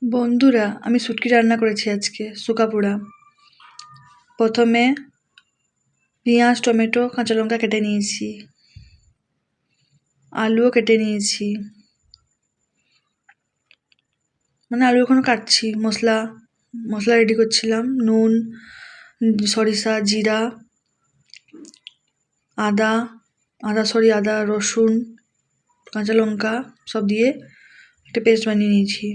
বন্ধুরা, আমি শুটকি রান্না করেছি আজকে শুকা পোড়া। প্রথমে পেঁয়াজ, টমেটো, কাঁচা লঙ্কা কেটে নিয়েছি, আলুও কেটে নিয়েছি, মানে আলু এখনো কাটছি। মশলা রেডি করছিলাম। নুন, সরিষা, জিরা, আদা, রসুন, কাঁচা লঙ্কা সব দিয়ে একটা পেস্ট বানিয়ে নিয়েছি।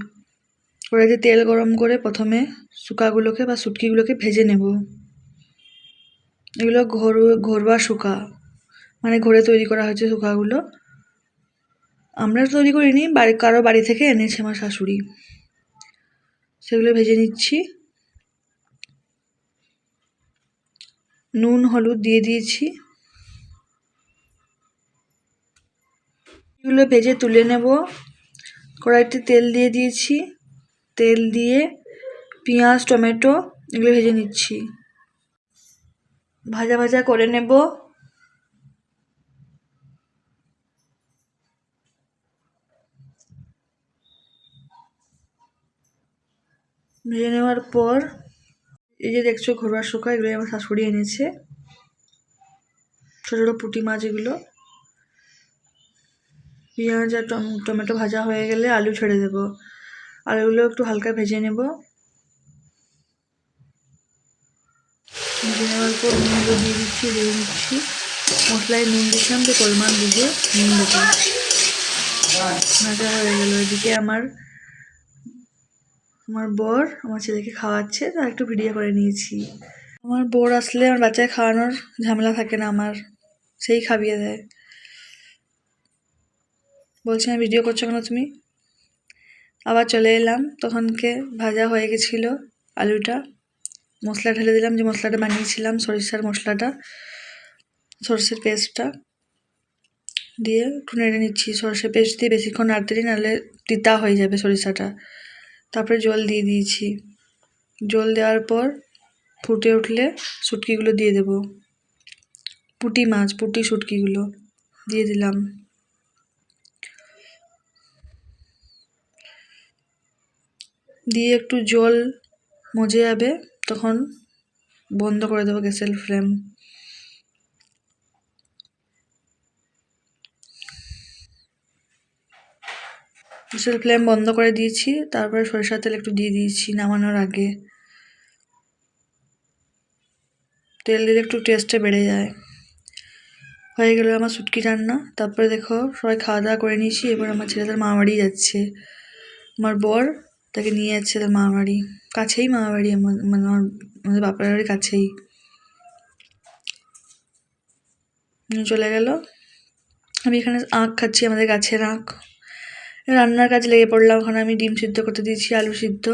কড়াইতে তেল গরম করে প্রথমে শুকাগুলোকে বা শুটকিগুলোকে ভেজে নেব। এগুলো ঘরোয়া শুকা, মানে ঘরে তৈরি করা হয়েছে শুকাগুলো। আমরা তৈরি করিনি, কারো বাড়ি থেকে এনেছে আমার শাশুড়ি। সেগুলো ভেজে নিচ্ছি। নুন হলুদ দিয়ে দিয়েছি। এগুলো ভেজে তুলে নেব। কড়াইতে তেল দিয়ে দিয়েছি। তেল দিয়ে পেঁয়াজ, টমেটো এগুলো ভেজে নিচ্ছি। ভাজা ভাজা করে নেব। ভেজে নেওয়ার পর এই যে দেখছো ঘরোয়া শুকা, এগুলো আমার শাশুড়ি এনেছে। ছোটো ছোটো পুঁটি মাছ এগুলো। পেঁয়াজ আর টমেটো ভাজা হয়ে গেলে আলু ছেড়ে দেব। আলুগুলো একটু হালকা ভেজে নেব। ভেজে নেওয়ার পর নুনগুলো দিয়ে নিচ্ছি। মশলায় নুন দিচ্ছিলাম, যে পরিমাণ বুঝে নুন দেবো। ভাজা হয়ে গেল। এদিকে আমার বর আমার ছেলেকে খাওয়াচ্ছে, তার একটু ভিডিও করে নিয়েছি। আমার বর আসলে আমার বাচ্চাকে খাওয়ানোর ঝামেলা থাকে না আমার, সেই খাইয়ে দেয়। বলছি, আমি ভিডিও করছো কেন তুমি? আবার চলে এলাম। তখনকে ভাজা হয়ে গেছিলো আলুটা। মশলা ঢেলে দিলাম, যে মশলাটা বানিয়েছিলাম, সরিষার মশলাটা, সরষের পেস্টটা দিয়ে একটু নেড়ে নিচ্ছি। সরষের পেস্ট দিয়ে বেশিক্ষণ নাড়তে দিই, নাহলে তিতা হয়ে যাবে সরিষাটা। তারপরে জল দিয়ে দিয়েছি। জল দেওয়ার পর ফুটে উঠলে শুটকিগুলো দিয়ে দেব। পুঁটি শুটকিগুলো দিয়ে দিলাম। দিয়ে একটু জল মজে যাবে, তখন বন্ধ করে দেবো গ্যাসের ফ্লেম। গ্যাসের ফ্লেম বন্ধ করে দিয়েছি। তারপরে সরিষার তেল একটু দিয়ে দিয়েছি নামানোর আগে। তেল দিলে একটু টেস্টটা বেড়ে যায়। হয়ে গেল আমার শুটকি রান্না। তারপরে দেখো সবাই খাওয়া দাওয়া করে নিয়েছি। এবার আমার ছেলে তার মামাবাড়ি যাচ্ছে। আমার বর তাকে নিয়ে যাচ্ছে তার মামাবাড়ি। কাছেই মামাবাড়ি, মানে আমাদের বাপের বাড়ির কাছেই। চলে গেল। আমি এখানে আখ খাচ্ছি, আমাদের গাছের আখ। রান্নার কাজ লেগে পড়লাম। ওখানে আমি ডিম সিদ্ধ করতে দিয়েছি, আলু সিদ্ধ,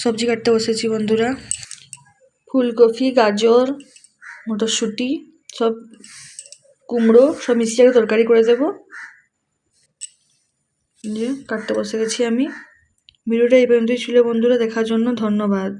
সবজি কাটতে বসেছি বন্ধুরা। ফুলকপি, গাজর, মটরশুঁটি, সব কুমড়ো সব মিশিয়ে তরকারি করে দেবো। যে কাটতে বসে গেছি আমি। ভিডিওটা এই পর্যন্তই ছিল বন্ধুরা। দেখার জন্য ধন্যবাদ।